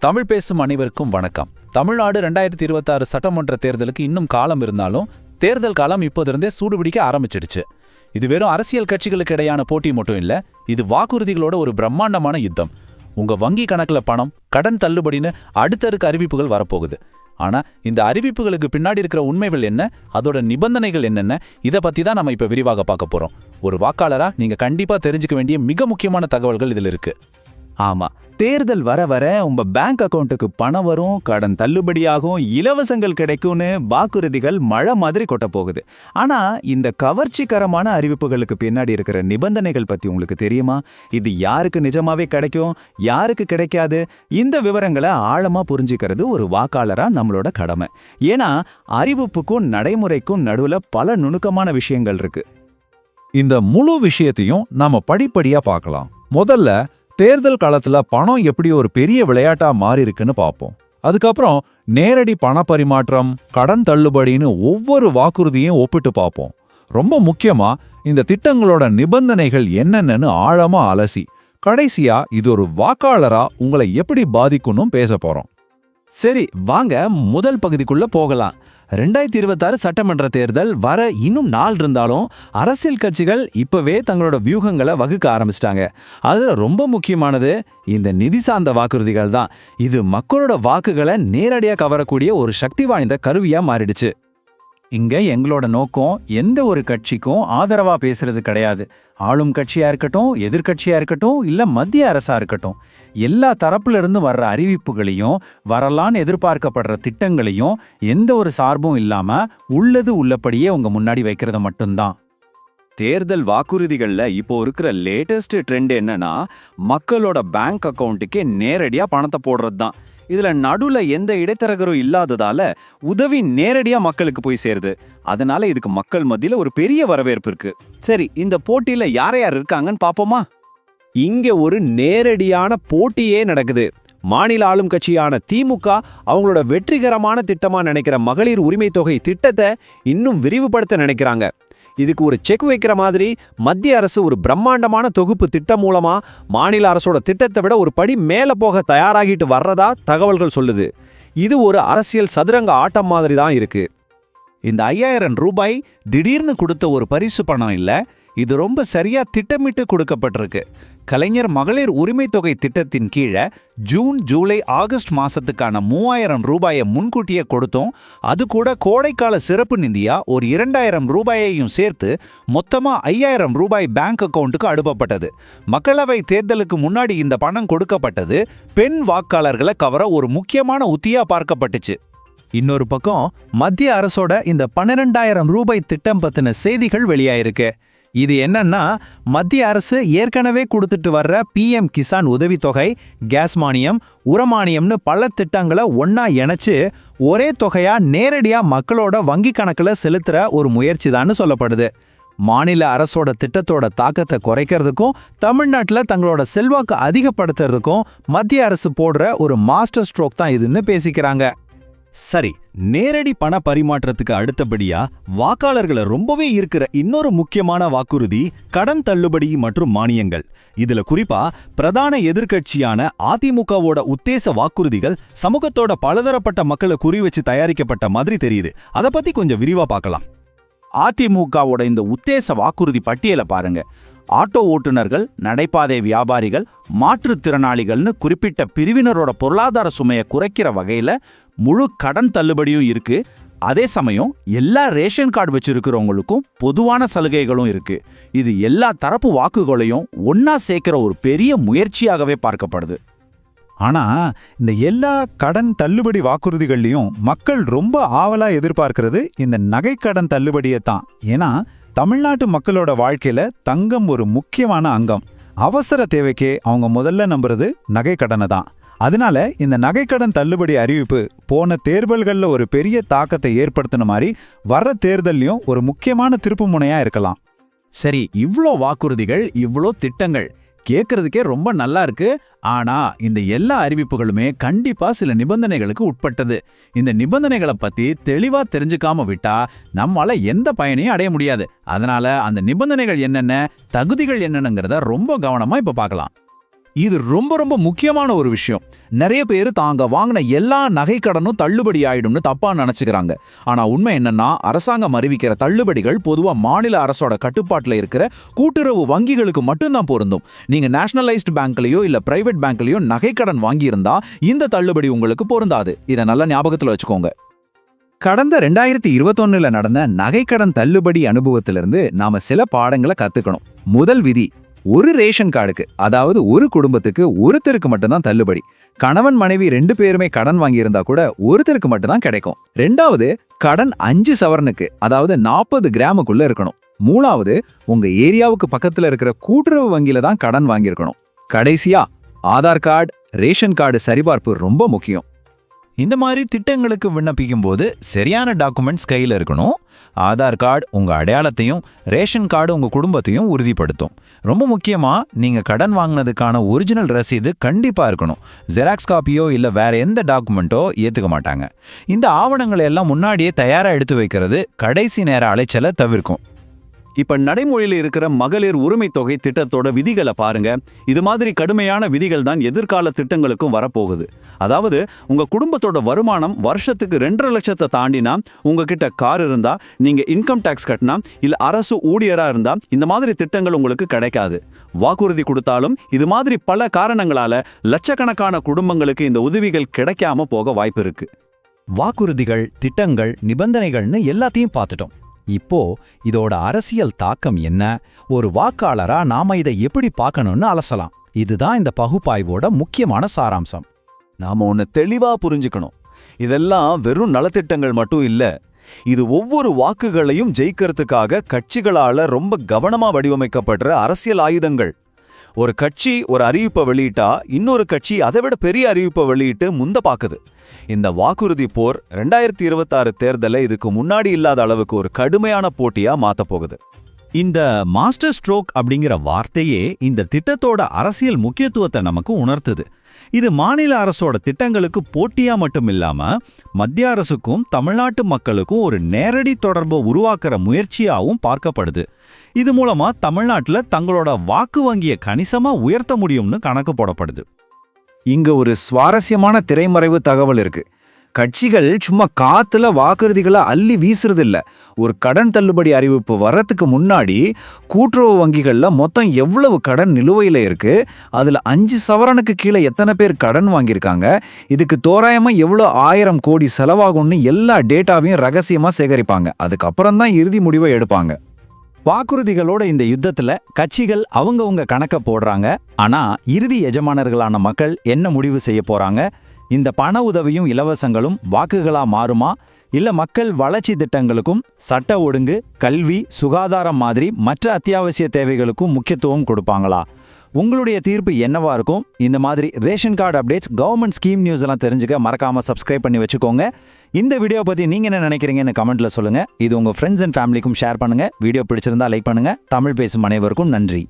தமிழ் பேசும் அனைவருக்கும் வணக்கம். தமிழ்நாடு 2026 சட்டமன்ற தேர்தலுக்கு இன்னும் காலம் இருந்தாலும் தேர்தல் காலம் இப்போதிருந்தே சூடுபிடிக்க ஆரம்பிச்சிடுச்சு. இது வெறும் அரசியல் கட்சிகளுக்கு இடையான போட்டி மட்டும் இல்ல, இது வாக்குறுதிகளோட ஒரு பிரம்மாண்டமான யுத்தம். உங்க வங்கி கணக்குல பணம், கடன் தள்ளுபடின்னு அடுத்தடுக்கு அறிவிப்புகள் வரப்போகுது. ஆனா இந்த அறிவிப்புகளுக்கு பின்னாடி இருக்கிற உண்மைகள் என்ன, அதோட நிபந்தனைகள் என்னென்ன, இதை பத்தி தான் நம்ம இப்ப விரிவாக பார்க்க போறோம். ஒரு வாக்காளரா நீங்க கண்டிப்பா தெரிஞ்சுக்க வேண்டிய மிக முக்கியமான தகவல்கள் இதுல இருக்கு. ஆமா, தேர்தல் வர வர உங்க பேங்க் அக்கவுண்ட்டுக்கு பணம் வரும், கடன் தள்ளுபடியாகும், இலவசங்கள் கிடைக்கும்னு வாக்குறுதிகள் மழை மாதிரி கொட்ட போகுது. ஆனா இந்த கவர்ச்சிகரமான அறிவிப்புகளுக்கு பின்னாடி இருக்கிற நிபந்தனைகள் பத்தி உங்களுக்கு தெரியுமா? இது யாருக்கு நிஜமாவே கிடைக்கும், யாருக்கு கிடைக்காது? இந்த விவரங்களை ஆழமா புரிஞ்சுக்கிறது ஒரு வாக்காளரா நம்மளோட கடமை. ஏன்னா அறிவிப்புக்கும் நடைமுறைக்கும் நடுவுல பல நுணுக்கமான விஷயங்கள் இருக்கு. இந்த முழு விஷயத்தையும் நாம படிப்படியா பார்க்கலாம். முதல்ல தேர்தல் காலத்துல பணம் எப்படி ஒரு பெரிய விளையாட்டா மாறி இருக்குன்னு பார்ப்போம். அதுக்கப்புறம் நேரடி பண பரிமாற்றம், கடன் தள்ளுபடின்னு ஒவ்வொரு வாக்குறுதியும் ஒப்பிட்டு பார்ப்போம். ரொம்ப முக்கியமா இந்த திட்டங்களோட நிபந்தனைகள் என்னென்னு ஆழமா அலசி கடைசியா இது ஒரு வாக்காளரா உங்களை எப்படி பாதிக்கும்னு பேச போறோம். சரி, வாங்க முதல் பகுதிக்குள்ள போகலாம். 2026 சட்டமன்ற தேர்தல் வர இன்னும் நாள் இருந்தாலும் அரசியல் கட்சிகள் இப்பவே தங்களோட வியூகங்களை வகுக்க ஆரம்பிச்சிட்டாங்க. அதுல ரொம்ப முக்கியமானது இந்த நிதி சார்ந்த வாக்குறுதிகள் தான். இது மக்களோட வாக்குகளை நேரடியாக கவரக்கூடிய ஒரு சக்தி வாய்ந்த கருவியா மாறிடுச்சு. இங்க எங்களோட நோக்கம் எந்த ஒரு கட்சிக்கும் ஆதரவா பேசுறது கிடையாது. ஆளும் கட்சியா இருக்கட்டும், எதிர்கட்சியா இருக்கட்டும், இல்ல மத்திய அரசா இருக்கட்டும், எல்லா தரப்புல இருந்து வர்ற அறிவிப்புகளையும், வரலான்னு எதிர்பார்க்கப்படுற திட்டங்களையும் எந்த ஒரு சார்பும் இல்லாம உள்ளது உள்ளபடியே உங்க முன்னாடி வைக்கிறது மட்டும்தான். தேர்தல் வாக்குறுதிகள்ல இப்போ இருக்கிற லேட்டஸ்ட் ட்ரெண்ட் என்னன்னா, மக்களோட பேங்க் அக்கவுண்ட்டுக்கே நேரடியா பணத்தை போடுறது தான். இதுல நடுவுல எந்த இடைத்தரகரும் இல்லாததால உதவி நேரடியா மக்களுக்கு போய் சேருது. அதனால இதுக்கு மக்கள் மத்தியில ஒரு பெரிய வரவேற்பு இருக்கு. சரி, இந்த போட்டியில யார் யார் இருக்காங்கன்னு பாப்போமா? இங்க ஒரு நேரடியான போட்டியே நடக்குது. மாநில ஆளும் கட்சியான திமுக அவங்களோட வெற்றிகரமான திட்டமா நினைக்கிற மகளிர் உரிமை தொகை திட்டத்தை இன்னும் விரிவுபடுத்த நினைக்கிறாங்க. இதுக்கு ஒரு செக் வைக்கிற மாதிரி மத்திய அரசு ஒரு பிரம்மாண்டமான தொகுப்பு திட்டம் மூலமா மாநில அரசோட திட்டத்தை விட ஒரு படி மேல போக தயாராகிட்டு வர்றதா தகவல்கள் சொல்லுது. இது ஒரு அரசியல் சதுரங்க ஆட்டம் மாதிரி தான் இருக்கு. இந்த 5000 ரூபாய் திடீர்னு கொடுத்த ஒரு பரிசு பணம் இல்ல, இது ரொம்ப சரியா திட்டமிட்டு கொடுக்கப்பட்டிருக்கு. கலைஞர் மகளிர் உரிமை தொகை திட்டத்தின் கீழே ஜூன், ஜூலை, ஆகஸ்ட் மாசத்துக்கான 3000 ரூபாயை முன்கூட்டியே கொடுத்தோம். அது கூட கோடைக்கால சிறப்பு நிதியா ஒரு 2000 ரூபாயையும் சேர்த்து மொத்தமா 5000 ரூபாய் பேங்க் அக்கவுண்ட்டுக்கு அனுப்பப்பட்டது. மக்களவை தேர்தலுக்கு முன்னாடி இந்த பணம் கொடுக்கப்பட்டது பெண் வாக்காளர்களை கவர ஒரு முக்கியமான உத்தியா பார்க்கப்பட்டுச்சு. இன்னொரு பக்கம் மத்திய அரசோட இந்த 12000 ரூபாய் திட்டம் பத்தின செய்திகள் வெளியாயிருக்கு. இது என்னன்னா, மத்திய அரசு ஏற்கனவே கொடுத்துட்டு வர்ற PM கிசான் உதவித்தொகை, கேஸ் மானியம், உரமானியம்னு பல திட்டங்களை ஒன்னா இணைச்சு ஒரே தொகையா நேரடியா மக்களோட வங்கி கணக்குல செலுத்துற ஒரு முயற்சி தான் சொல்லப்படுது. மாநில அரசோட திட்டத்தோட தாக்கத்தை குறைக்கிறதுக்கும் தமிழ்நாட்டில் தங்களோட செல்வாக்கு அதிகப்படுத்துறதுக்கும் மத்திய அரசு போடுற ஒரு மாஸ்டர் ஸ்ட்ரோக் தான் இதுன்னு பேசிக்கிறாங்க. சரி, நேரடி பண பரிமாற்றத்துக்கு அடுத்தபடியா வாக்காளர்களை ரொம்பவே இருக்கிற இன்னொரு முக்கியமான வாக்குறுதி கடன் தள்ளுபடி மற்றும் மானியங்கள். இதுல குறிப்பா பிரதான எதிர்க்கட்சியான அதிமுகவோட உத்தேச வாக்குறுதிகள் சமூகத்தோட பலதரப்பட்ட மக்களை குறி வச்சு தயாரிக்கப்பட்ட மாதிரி தெரியுது. அதை பத்தி கொஞ்சம் விரிவா பார்க்கலாம். அதிமுகவோட இந்த உத்தேச வாக்குறுதி பட்டியலை பாருங்க. ஆட்டோ ஓட்டுநர்கள், நடைபாதை வியாபாரிகள், மாற்றுத்திறனாளிகள்னு குறிப்பிட்ட பிரிவினரோட பொருளாதார சுமையை குறைக்கிற வகையில முழு கடன் தள்ளுபடியும் இருக்கு. அதே சமயம் எல்லா ரேஷன் கார்டு வச்சிருக்கிறவங்களுக்கும் பொதுவான சலுகைகளும் இருக்கு. இது எல்லா தரப்பு வாக்குகளையும் ஒன்னா சேர்க்கிற ஒரு பெரிய முயற்சியாகவே பார்க்கப்படுது. ஆனா இந்த எல்லா கடன் தள்ளுபடி வாக்குறுதிகள்லையும் மக்கள் ரொம்ப ஆவலா எதிர்பார்க்கிறது இந்த நகைக்கடன் தள்ளுபடியை தான். ஏன்னா தமிழ்நாட்டு மக்களோட வாழ்க்கையில தங்கம் ஒரு முக்கியமான அங்கம். அவசர தேவைக்கே அவங்க முதல்ல நம்புறது நகைக்கடனை தான். அதனால இந்த நகைக்கடன் தள்ளுபடி அறிவிப்பு போன தேர்தல்களில் ஒரு பெரிய தாக்கத்தை ஏற்படுத்தின மாதிரி வர்ற தேர்தல்லையும் ஒரு முக்கியமான திருப்பு முனையா இருக்கலாம். சரி, இவ்ளோ வாக்குறுதிகள், இவ்ளோ திட்டங்கள் கேட்கறதுக்கே ரொம்ப நல்லா இருக்கு. ஆனா இந்த எல்லா அறிவிப்புகளுமே கண்டிப்பா சில நிபந்தனைகளுக்கு உட்பட்டது. இந்த நிபந்தனைகளை பத்தி தெளிவா தெரிஞ்சுக்காம விட்டா நம்மால எந்த பயனையும் அடைய முடியாது. அதனால அந்த நிபந்தனைகள் என்னென்ன, தகுதிகள் என்னென்னங்கிறத ரொம்ப கவனமா இப்ப பார்க்கலாம். இது ரொம்ப ரொம்ப முக்கியமான ஒரு விஷயம். நிறைய பேர் தாங்க வாங்கின எல்லா நகை கடனும் தள்ளுபடி ஆயிடும்னு தப்பா நினைச்சுக்கிறாங்க. ஆனா உண்மை என்னன்னா, அரசாங்கம் அறிவிக்கிற தள்ளுபடிகள் பொதுவா மாநில அரசோட கட்டுப்பாட்டுல இருக்கிற கூட்டுறவு வங்கிகளுக்கு மட்டும்தான் பொருந்தும். நீங்க நேஷனலைஸ்டு பேங்க்லயோ இல்ல பிரைவேட் பேங்க்லயோ நகை கடன் வாங்கியிருந்தா இந்த தள்ளுபடி உங்களுக்கு பொருந்தாது. இதை நல்லா ஞாபகத்துல வச்சுக்கோங்க. கடந்த 2021ல நடந்த நகைக்கடன் தள்ளுபடி அனுபவத்திலிருந்து நாம சில பாடங்களை கத்துக்கணும். முதல் விதி, ஒரு ரேஷன் கார்டுக்கு, அதாவது ஒரு குடும்பத்துக்கு ஒருத்தருக்கு மட்டும்தான் தள்ளுபடி. கணவன் மனைவி 2 பேருமே கடன் வாங்கியிருந்தா கூட ஒருத்தருக்கு மட்டும்தான் கிடைக்கும். 2வது, கடன் 5 சவரனுக்கு, அதாவது 40 கிராமுக்குள்ள இருக்கணும். 3வது, உங்க ஏரியாவுக்கு பக்கத்துல இருக்கிற கூட்டுறவு வங்கியில தான் கடன் வாங்கியிருக்கணும். கடைசியா, ஆதார் கார்டு, ரேஷன் கார்டு சரிபார்ப்பு ரொம்ப முக்கியம். இந்த மாதிரி திட்டங்களுக்கு விண்ணப்பிக்கும் போது சரியான டாக்குமெண்ட்ஸ் கையில் இருக்கணும். ஆதார் கார்டு உங்க அடையாளத்தையும், ரேஷன் கார்டு உங்க குடும்பத்தையும் உறுதிப்படுத்தும். ரொம்ப முக்கியமா, நீங்க கடன் வாங்கினதுக்கான ஒரிஜினல் ரசீது கண்டிப்பா இருக்கணும். ஜெராக்ஸ் காப்பியோ இல்ல வேற எந்த டாக்குமெண்ட்டோ ஏத்துக்க மாட்டாங்க. இந்த ஆவணங்களை எல்லாம் முன்னாடியே தயாரா எடுத்து வைக்கிறது கடைசி நேர அலைச்சலை தவிர்க்கும். இப்ப நடைமுறையில் இருக்கிற மகளிர் உரிமை தொகை திட்டத்தோட விதிகளை பாருங்க. இது மாதிரி கடுமையான விதிகள் தான் எதிர்கால திட்டங்களுக்கும் வரப்போகுது. அதாவது, உங்க குடும்பத்தோட வருமானம் வருஷத்துக்கு 2.5 லட்சத்தை தாண்டினா, உங்ககிட்ட கார் இருந்தா, நீங்க இன்கம் டாக்ஸ் கட்டினா, இல்ல அரசு ஊழியரா இருந்தா இந்த மாதிரி திட்டங்கள் உங்களுக்கு கிடைக்காது. வாக்குறுதி கொடுத்தாலும் இது மாதிரி பல காரணங்களால லட்சக்கணக்கான குடும்பங்களுக்கு இந்த உதவிகள் கிடைக்காம போக வாய்ப்பு இருக்கு. வாக்குறுதிகள், திட்டங்கள், நிபந்தனைகள்னு எல்லாத்தையும் பார்த்துட்டோம். இப்போ இதோட அரசியல் தாக்கம் என்ன, ஒரு வாக்காளரா நாம இதை எப்படி பார்க்கணும்னு அலசலாம். இதுதான் இந்த பகுப்பாய்வோட முக்கியமான சாராம்சம். நாம ஒன்னு தெளிவா புரிஞ்சுக்கணும். இதெல்லாம் வெறும் நலத்திட்டங்கள் மட்டும் இல்ல. இது ஒவ்வொரு வாக்குகளையும் ஜெயிக்கிறதுக்காக கட்சிகளால ரொம்ப கவனமா வடிவமைக்கப்படுற அரசியல் ஆயுதங்கள். ஒரு கட்சி ஒரு அறிவிப்பை வெளியிட்டா இன்னொரு கட்சி அதை விட பெரிய அறிவிப்பை வெளியிட்டு முந்த பாக்குது. இந்த வாக்குறுதி போர் 2026 தேர்தலை இதுக்கு முன்னாடி இல்லாத அளவுக்கு ஒரு கடுமையான போட்டியா மாத்தப் போகுது. இந்த மாஸ்டர் ஸ்ட்ரோக் அப்படிங்கிற வார்த்தையே இந்த திட்டத்தோட அரசியல் முக்கியத்துவத்தை நமக்கு உணர்த்துது. இது மாநில அரசோட திட்டங்களுக்கு போட்டியா மட்டும் இல்லாம மத்திய அரசுக்கும் தமிழ்நாட்டு மக்களுக்கும் ஒரு நேரடி தொடர்பை உருவாக்குற முயற்சியாவும் பார்க்கப்படுது. இது மூலமா தமிழ்நாட்டுல தங்களோட வாக்கு வங்கியை கணிசமா உயர்த்த முடியும்னு கணக்கு போடப்படுது. இங்க ஒரு சுவாரஸ்யமான திரைமறைவு தகவல் இருக்கு. கட்சிகள் சும்மா காத்துல வாக்குறுதிகளை அள்ளி வீசுறதில்ல. ஒரு கடன் தள்ளுபடி அறிவிப்பு வர்றதுக்கு முன்னாடி கூட்டுறவு வங்கிகள்ல மொத்தம் எவ்வளவு கடன் நிலுவையில இருக்கு, அதுல 5 சவரனுக்கு கீழே எத்தனை பேர் கடன் வாங்கியிருக்காங்க, இதுக்கு தோராயமா எவ்வளோ 1000 கோடி செலவாகும்னு எல்லா டேட்டாவையும் ரகசியமா சேகரிப்பாங்க. அதுக்கப்புறம் தான் இறுதி முடிவை எடுப்பாங்க. வாக்குறுதிகளோட இந்த யுத்தத்துல கட்சிகள் அவங்கவங்க கணக்க போடுறாங்க. ஆனா இறுதி எஜமானர்களான மக்கள் என்ன முடிவு செய்ய போறாங்க? இந்த பண உதவியும் இலவசங்களும் வாக்குகளா மாறுமா, இல்ல மக்கள் வளர்ச்சி திட்டங்களுக்கும் சட்ட ஒழுங்கு, கல்வி, சுகாதாரம் மாதிரி மற்ற அத்தியாவசிய தேவைகளுக்கும் முக்கியத்துவம் கொடுப்பாங்களா? உங்களுடைய தீர்ப்பு என்னவா இருக்கும்? இந்த மாதிரி ration card updates, government scheme news எல்லாம் தெரிஞ்சுக்க மறக்காம சப்ஸ்கிரைப் பண்ணி வச்சுக்கோங்க. இந்த வீடியோ பத்தி நீங்க என்ன நினைக்கிறீங்கன்னு கமெண்ட்ல சொல்லுங்க. இது உங்க ஃப்ரெண்ட்ஸ் அண்ட் ஃபேமிலிக்கும் ஷேர் பண்ணுங்க. வீடியோ பிடிச்சிருந்தா லைக் பண்ணுங்க. தமிழ் பேசும் அனைவருக்கும் நன்றி.